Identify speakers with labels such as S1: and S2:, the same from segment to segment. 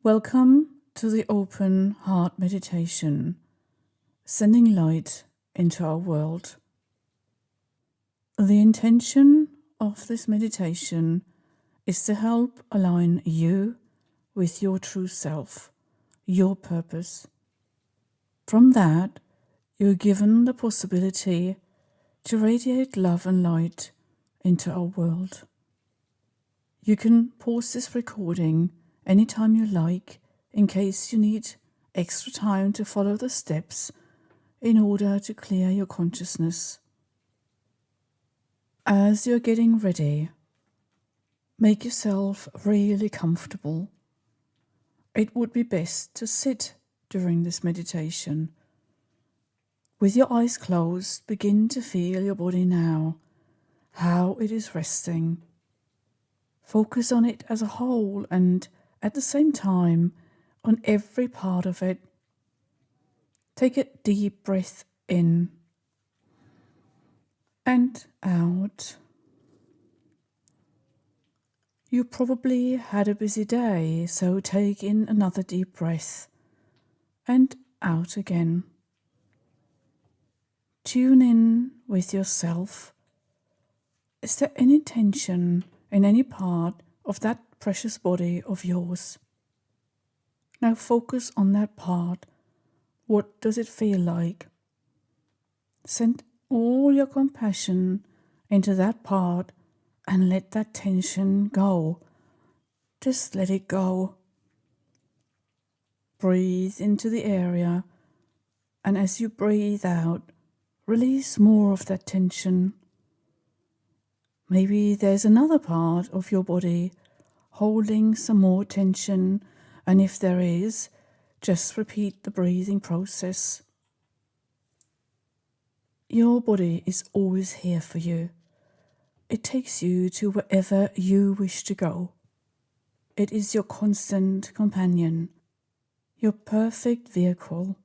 S1: Welcome to the Open Heart Meditation, sending light into our world. The intention of this meditation is to help align you with your true self, your purpose. From that, you're given the possibility to radiate love and light into our world. You can pause this recording anytime you like, in case you need extra time to follow the steps in order to clear your consciousness. As you're getting ready, make yourself really comfortable. It would be best to sit during this meditation. With your eyes closed, begin to feel your body now, how it is resting. Focus on it as a whole and at the same time on every part of it. Take a deep breath in and out. You probably had a busy day, so take in another deep breath and out again. Tune in with yourself. Is there any tension in any part of that precious body of yours? Now focus on that part. What does it feel like? Send all your compassion into that part and let that tension go. Just let it go. Breathe into the area, and as you breathe out, release more of that tension. Maybe there's another part of your body holding some more tension, and if there is, just repeat the breathing process. Your body is always here for you. It takes you to wherever you wish to go. It is your constant companion, your perfect vehicle.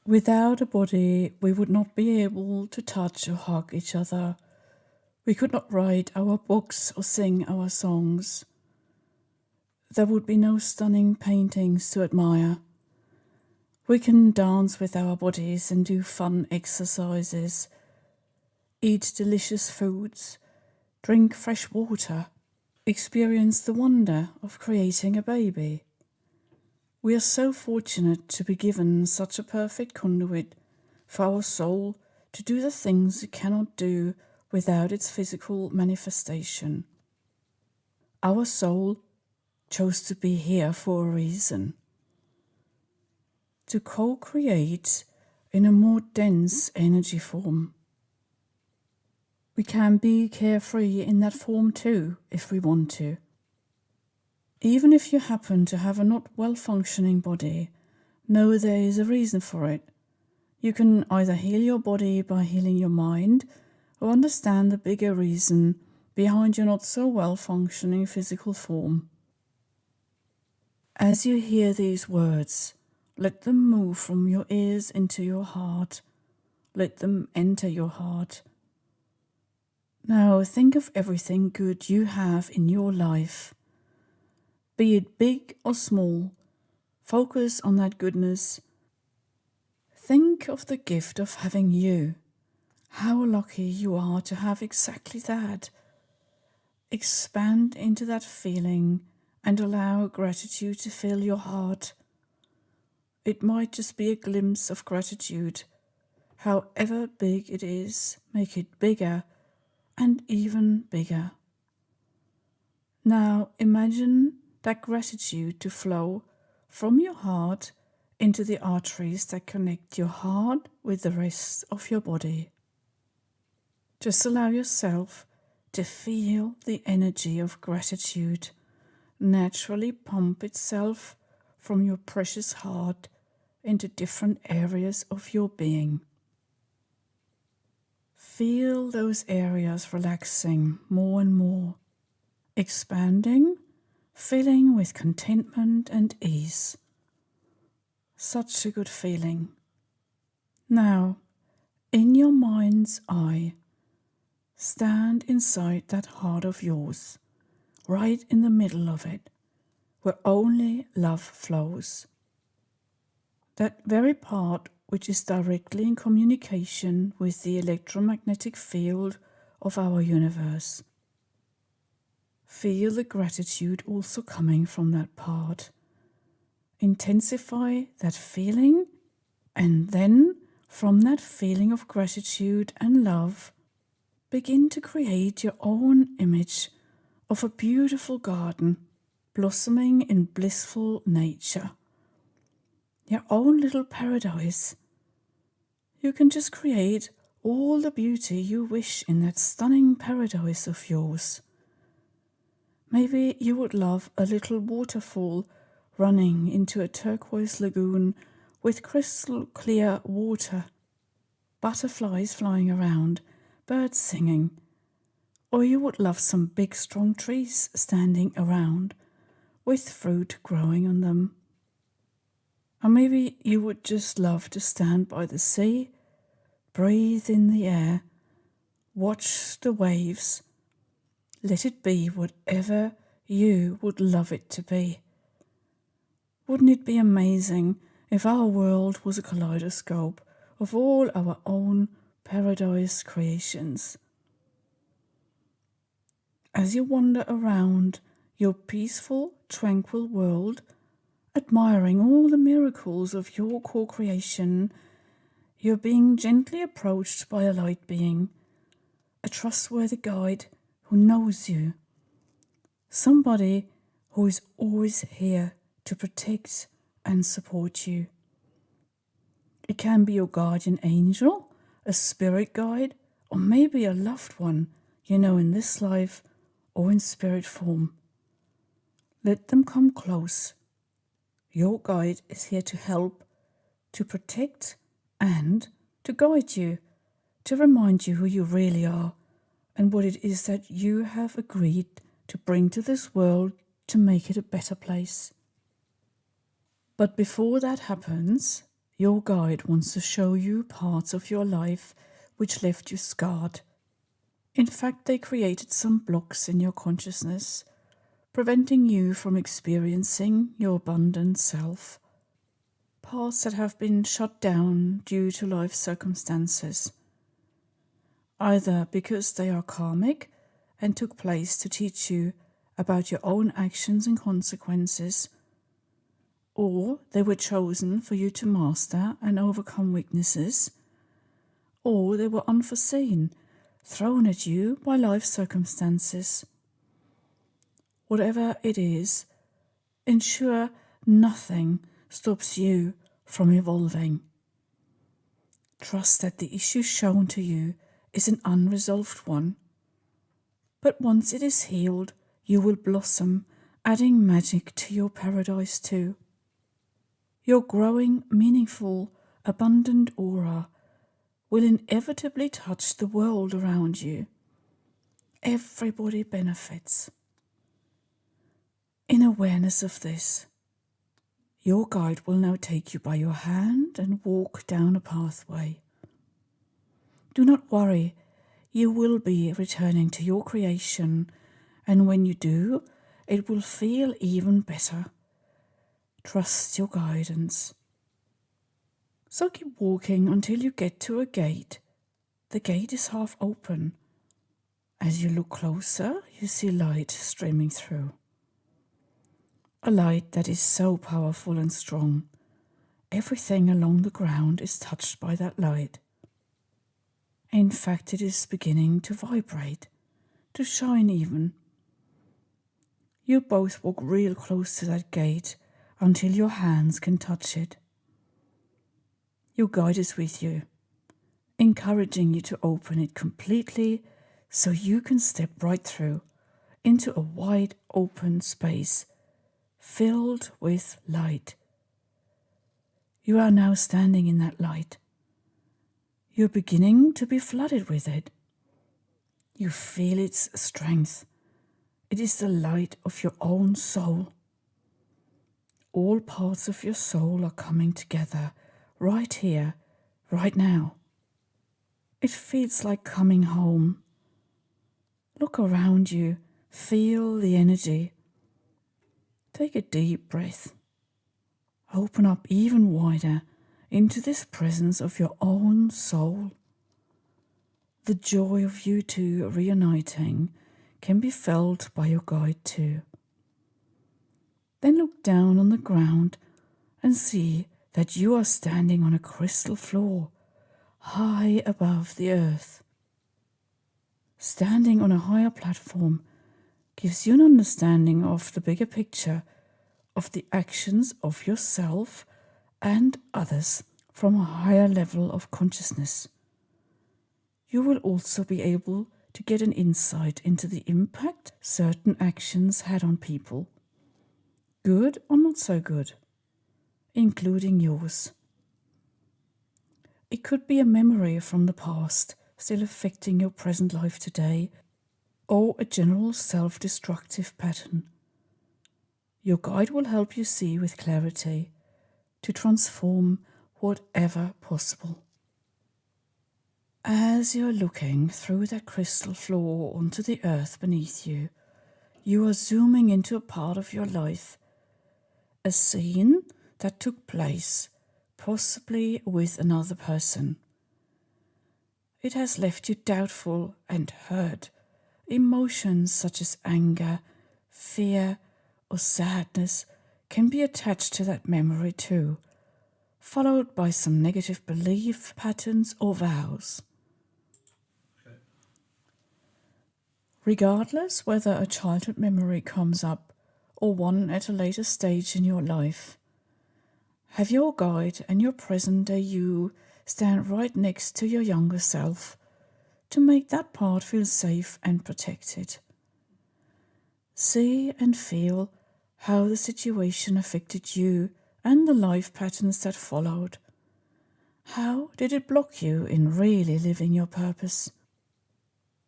S1: Without a body, we would not be able to touch or hug each other. We could not write our books or sing our songs. There would be no stunning paintings to admire. We can dance with our bodies and do fun exercises, eat delicious foods, drink fresh water, experience the wonder of creating a baby. We are so fortunate to be given such a perfect conduit for our soul to do the things it cannot do without its physical manifestation. Our soul chose to be here for a reason. To co-create in a more dense energy form. We can be carefree in that form too, if we want to. Even if you happen to have a not well-functioning body, know there is a reason for it. You can either heal your body by healing your mind, or understand the bigger reason behind your not so well-functioning physical form. As you hear these words, let them move from your ears into your heart. Let them enter your heart. Now think of everything good you have in your life. Be it big or small, focus on that goodness. Think of the gift of having you. How lucky you are to have exactly that. Expand into that feeling and allow gratitude to fill your heart. It might just be a glimpse of gratitude. However big it is, make it bigger and even bigger. Now imagine that gratitude to flow from your heart into the arteries that connect your heart with the rest of your body. Just allow yourself to feel the energy of gratitude naturally pump itself from your precious heart into different areas of your being. Feel those areas relaxing more and more, expanding, filling with contentment and ease. Such a good feeling. Now, in your mind's eye, stand inside that heart of yours, right in the middle of it. where only love flows. That very part which is directly in communication with the electromagnetic field of our universe. Feel the gratitude also coming from that part. Intensify that feeling, and then from that feeling of gratitude and love, begin to create your own image of a beautiful garden blossoming in blissful nature. Your own little paradise. You can just create all the beauty you wish in that stunning paradise of yours. Maybe you would love a little waterfall running into a turquoise lagoon with crystal clear water, butterflies flying around, birds singing. Or you would love some big strong trees standing around with fruit growing on them. Or maybe you would just love to stand by the sea, breathe in the air, watch the waves. Let it be whatever you would love it to be. Wouldn't it be amazing if our world was a kaleidoscope of all our own paradise creations? As you wander around your peaceful, tranquil world, admiring all the miracles of your co-creation, you're being gently approached by a light being, a trustworthy guide who knows you, somebody who is always here to protect and support you. It can be your guardian angel, a spirit guide, or maybe a loved one you know in this life or in spirit form. Let them come close. Your guide is here to help, to protect, and to guide you, to remind you who you really are and what it is that you have agreed to bring to this world to make it a better place. But before that happens, your guide wants to show you parts of your life which left you scarred. In fact, they created some blocks in your consciousness, preventing you from experiencing your abundant self. Parts that have been shut down due to life circumstances, either because they are karmic and took place to teach you about your own actions and consequences, or they were chosen for you to master and overcome weaknesses, or they were unforeseen, thrown at you by life circumstances. Whatever it is, ensure nothing stops you from evolving. Trust that the issue shown to you is an unresolved one. But once it is healed, you will blossom, adding magic to your paradise too. Your growing, meaningful, abundant aura will inevitably touch the world around you. Everybody benefits. In awareness of this, your guide will now take you by your hand and walk down a pathway. Do not worry, you will be returning to your creation, and when you do, it will feel even better. Trust your guidance. So keep walking until you get to a gate. The gate is half open. As you look closer, you see light streaming through. A light that is so powerful and strong. Everything along the ground is touched by that light. In fact, it is beginning to vibrate, to shine even. You both walk real close to that gate until your hands can touch it. Your guide is with you, encouraging you to open it completely so you can step right through into a wide open space filled with light. You are now standing in that light. You're beginning to be flooded with it. You feel its strength. It is the light of your own soul. All parts of your soul are coming together right here, right now. It feels like coming home. Look around you, feel the energy. Take a deep breath. Open up even wider into this presence of your own soul. The joy of you two reuniting can be felt by your guide too. Then look down on the ground and see that you are standing on a crystal floor, high above the earth. Standing on a higher platform gives you an understanding of the bigger picture of the actions of yourself and others from a higher level of consciousness. You will also be able to get an insight into the impact certain actions had on people, good or not so good, including yours. It could be a memory from the past still affecting your present life today, or a general self-destructive pattern. Your guide will help you see with clarity to transform whatever possible. As you're looking through that crystal floor onto the earth beneath you, you are zooming into a part of your life, a scene that took place, possibly with another person. It has left you doubtful and hurt. Emotions such as anger, fear, or sadness can be attached to that memory too, followed by some negative belief patterns or vows. Regardless whether a childhood memory comes up or one at a later stage in your life, have your guide and your present-day you stand right next to your younger self to make that part feel safe and protected. See and feel how the situation affected you and the life patterns that followed. How did it block you in really living your purpose?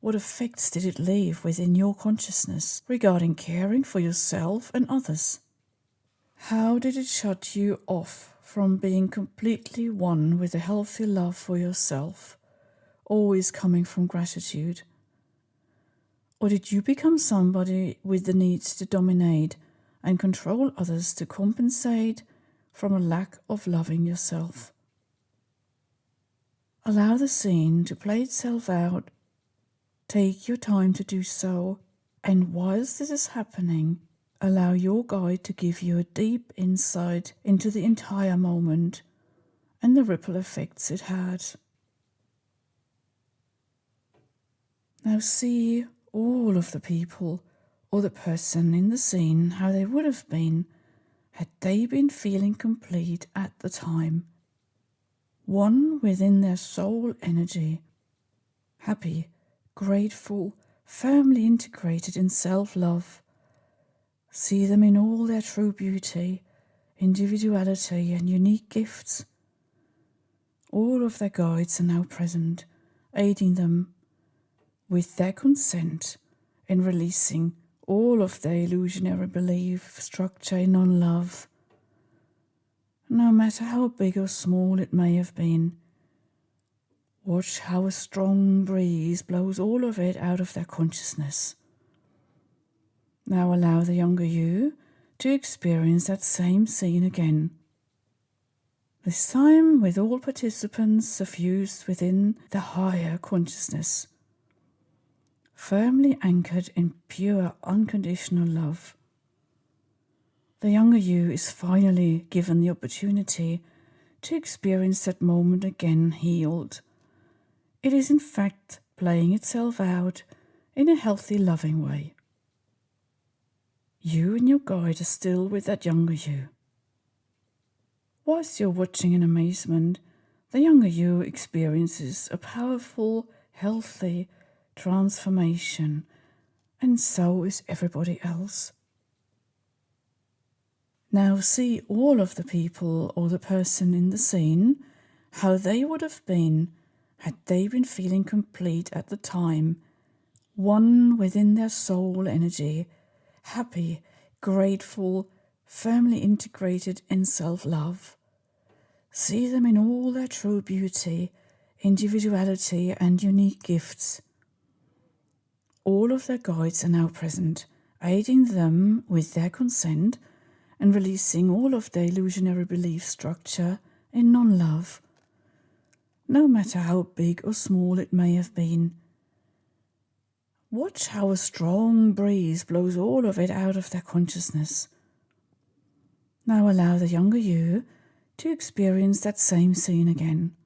S1: What effects did it leave within your consciousness regarding caring for yourself and others? How did it shut you off from being completely one with a healthy love for yourself, always coming from gratitude? Or did you become somebody with the need to dominate and control others to compensate from a lack of loving yourself? Allow the scene to play itself out. Take your time to do so, and whilst this is happening, allow your guide to give you a deep insight into the entire moment and the ripple effects it had. Now see all of the people or the person in the scene how they would have been had they been feeling complete at the time, one within their soul energy, happy, grateful, firmly integrated in self-love. See them in all their true beauty, individuality and unique gifts. All of their guides are now present, aiding them with their consent in releasing all of their illusionary belief structure in non-love. No matter how big or small it may have been, watch how a strong breeze blows all of it out of their consciousness. Now allow the younger you to experience that same scene again. This time with all participants suffused within the higher consciousness, firmly anchored in pure unconditional love. The younger you is finally given the opportunity to experience that moment again healed. It is in fact playing itself out in a healthy, loving way. You and your guide are still with that younger you. Whilst you're watching in amazement, the younger you experiences a powerful, healthy transformation, and so is everybody else. Now see all of the people or the person in the scene, how they would have been had they been feeling complete at the time, one within their soul energy, happy, grateful, firmly integrated in self-love. See them in all their true beauty, individuality and unique gifts. All of their guides are now present, aiding them with their consent and releasing all of the illusionary belief structure in non-love, no matter how big or small it may have been. Watch how a strong breeze blows all of it out of their consciousness. Now allow the younger you to experience that same scene again.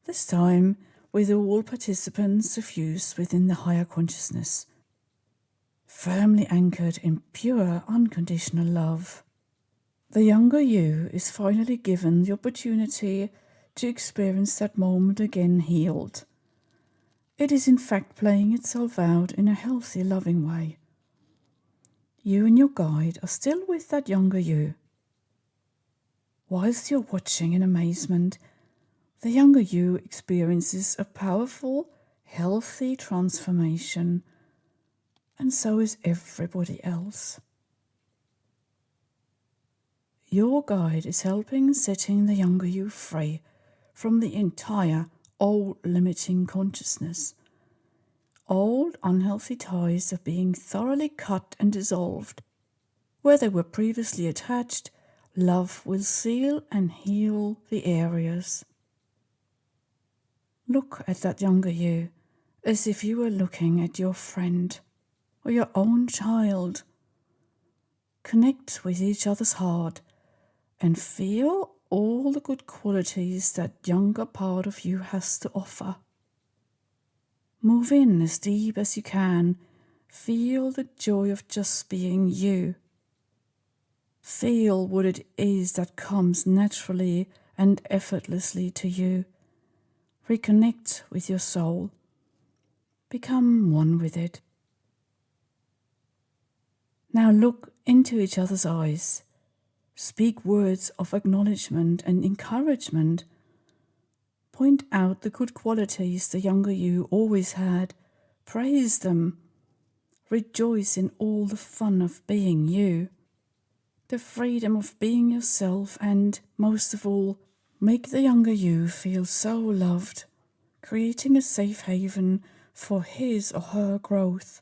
S1: This time with all participants suffused within the higher consciousness, firmly anchored in pure, unconditional love. The younger you is finally given the opportunity to experience that moment again healed. It is in fact playing itself out in a healthy, loving way. You and your guide are still with that younger you. Whilst you're watching in amazement, the younger you experiences a powerful, healthy transformation, and so is everybody else. Your guide is helping setting the younger you free from the entire old limiting consciousness. Old unhealthy ties are being thoroughly cut and dissolved. Where they were previously attached, love will seal and heal the areas. Look at that younger you as if you were looking at your friend or your own child. Connect with each other's heart and feel all the good qualities that younger part of you has to offer. Move in as deep as you can. Feel the joy of just being you. Feel what it is that comes naturally and effortlessly to you. Reconnect with your soul. Become one with it. Now look into each other's eyes. Speak words of acknowledgement and encouragement. Point out the good qualities the younger you always had. Praise them. Rejoice in all the fun of being you, the freedom of being yourself, and, most of all, make the younger you feel so loved, creating a safe haven for his or her growth.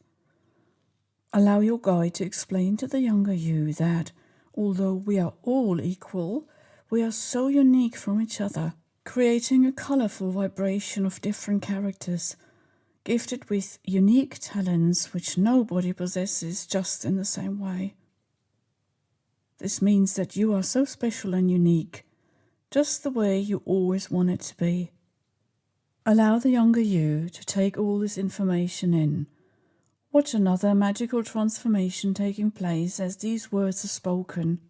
S1: Allow your guide to explain to the younger you that, although we are all equal, we are so unique from each other, creating a colorful vibration of different characters, gifted with unique talents which nobody possesses just in the same way. This means that you are so special and unique, just the way you always wanted to be. Allow the younger you to take all this information in. Watch another magical transformation taking place as these words are spoken.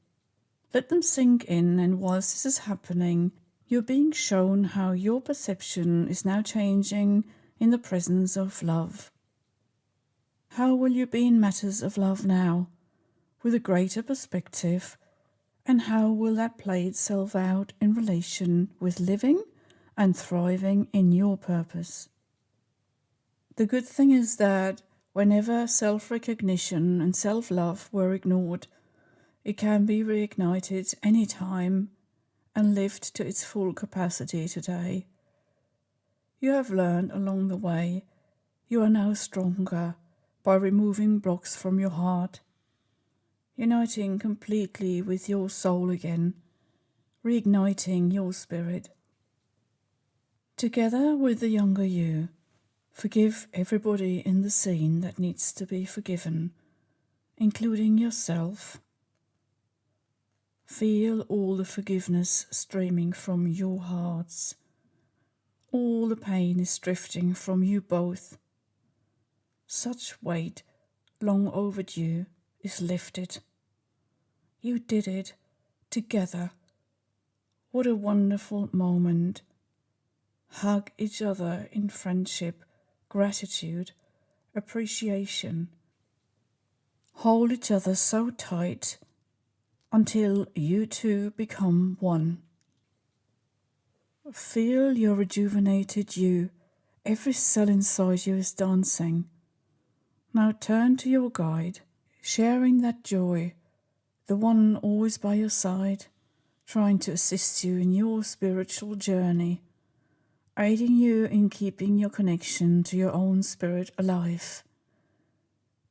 S1: Let them sink in, and whilst this is happening, you're being shown how your perception is now changing in the presence of love. How will you be in matters of love now, with a greater perspective, and how will that play itself out in relation with living and thriving in your purpose? The good thing is that whenever self-recognition and self-love were ignored, it can be reignited any time and lived to its full capacity today. You have learned along the way. You are now stronger by removing blocks from your heart, uniting completely with your soul again, reigniting your spirit. Together with the younger you, forgive everybody in the scene that needs to be forgiven, including yourself. Feel all the forgiveness streaming from your hearts. All the pain is drifting from you both. Such weight, long overdue, is lifted. You did it, together. What a wonderful moment. Hug each other in friendship, gratitude, appreciation. Hold each other so tight until you two become one. Feel your rejuvenated you. Every cell inside you is dancing. Now turn to your guide, sharing that joy, the one always by your side, trying to assist you in your spiritual journey, aiding you in keeping your connection to your own spirit alive.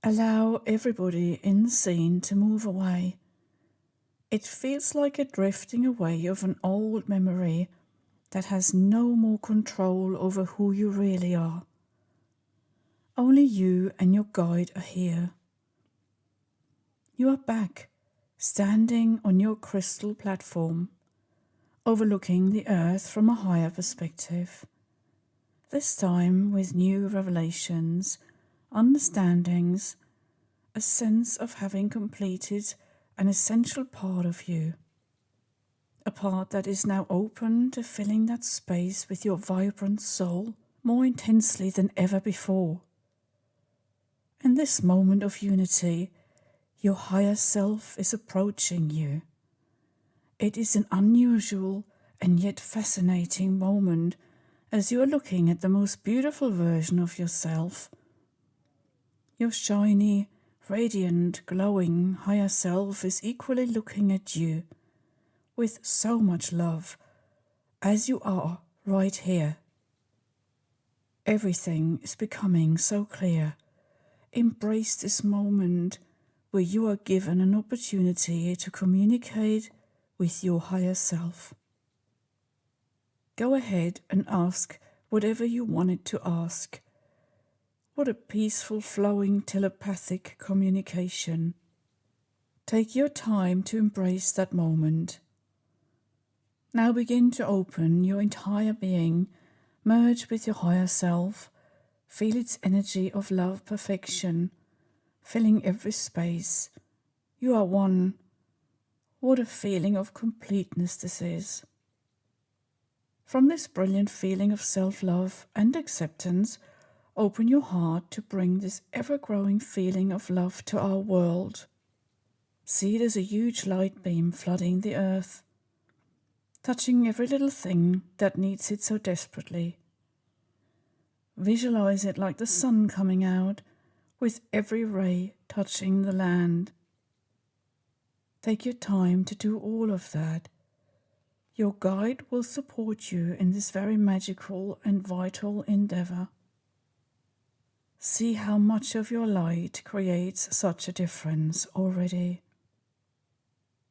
S1: Allow everybody in the scene to move away. It feels like a drifting away of an old memory that has no more control over who you really are. Only you and your guide are here. You are back, standing on your crystal platform, overlooking the earth from a higher perspective. This time with new revelations, understandings, a sense of having completed an essential part of you. A part that is now open to filling that space with your vibrant soul more intensely than ever before. In this moment of unity, your higher self is approaching you. It is an unusual and yet fascinating moment as you are looking at the most beautiful version of yourself. Your shiny, radiant, glowing higher self is equally looking at you with so much love as you are right here. Everything is becoming so clear. Embrace this moment where you are given an opportunity to communicate with your higher self. Go ahead and ask whatever you wanted to ask. What a peaceful, flowing, telepathic communication. Take your time to embrace that moment. Now begin to open your entire being, merge with your higher self, feel its energy of love perfection, filling every space. You are one. What a feeling of completeness this is. From this brilliant feeling of self-love and acceptance, open your heart to bring this ever-growing feeling of love to our world. See it as a huge light beam flooding the earth, touching every little thing that needs it so desperately. Visualize it like the sun coming out, with every ray touching the land. Take your time to do all of that. Your guide will support you in this very magical and vital endeavor. See how much of your light creates such a difference already.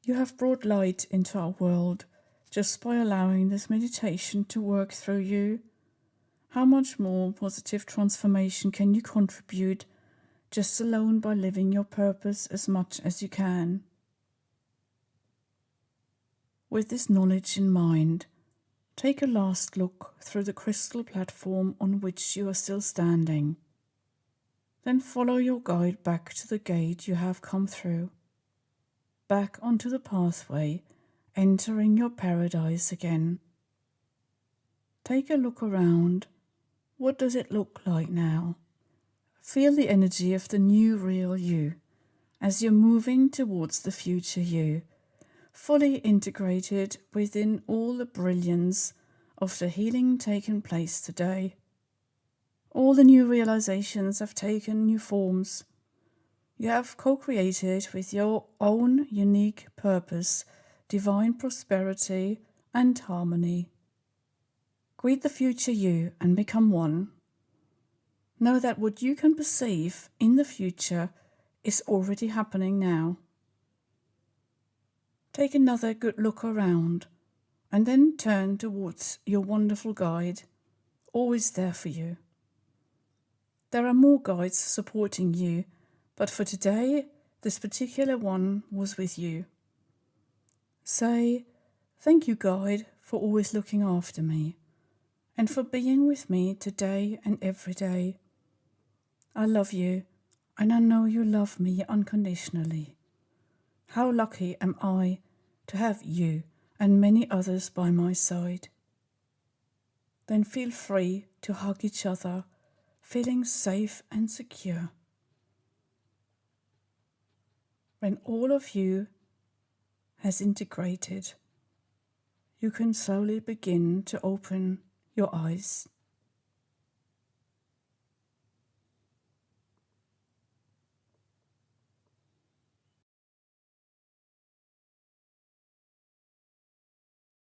S1: You have brought light into our world just by allowing this meditation to work through you. How much more positive transformation can you contribute just alone by living your purpose as much as you can? With this knowledge in mind, take a last look through the crystal platform on which you are still standing. Then follow your guide back to the gate you have come through, back onto the pathway, entering your paradise again. Take a look around. What does it look like now? Feel the energy of the new real you as you're moving towards the future you, fully integrated within all the brilliance of the healing taking place today. All the new realizations have taken new forms. You have co-created with your own unique purpose, divine prosperity and harmony. Greet the future you and become one. Know that what you can perceive in the future is already happening now. Take another good look around and then turn towards your wonderful guide, always there for you. There are more guides supporting you, but for today, this particular one was with you. Say, "Thank you, guide, for always looking after me, and for being with me today and every day. I love you, and I know you love me unconditionally. How lucky am I to have you and many others by my side." Then feel free to hug each other, feeling safe and secure. When all of you has integrated, you can slowly begin to open your eyes.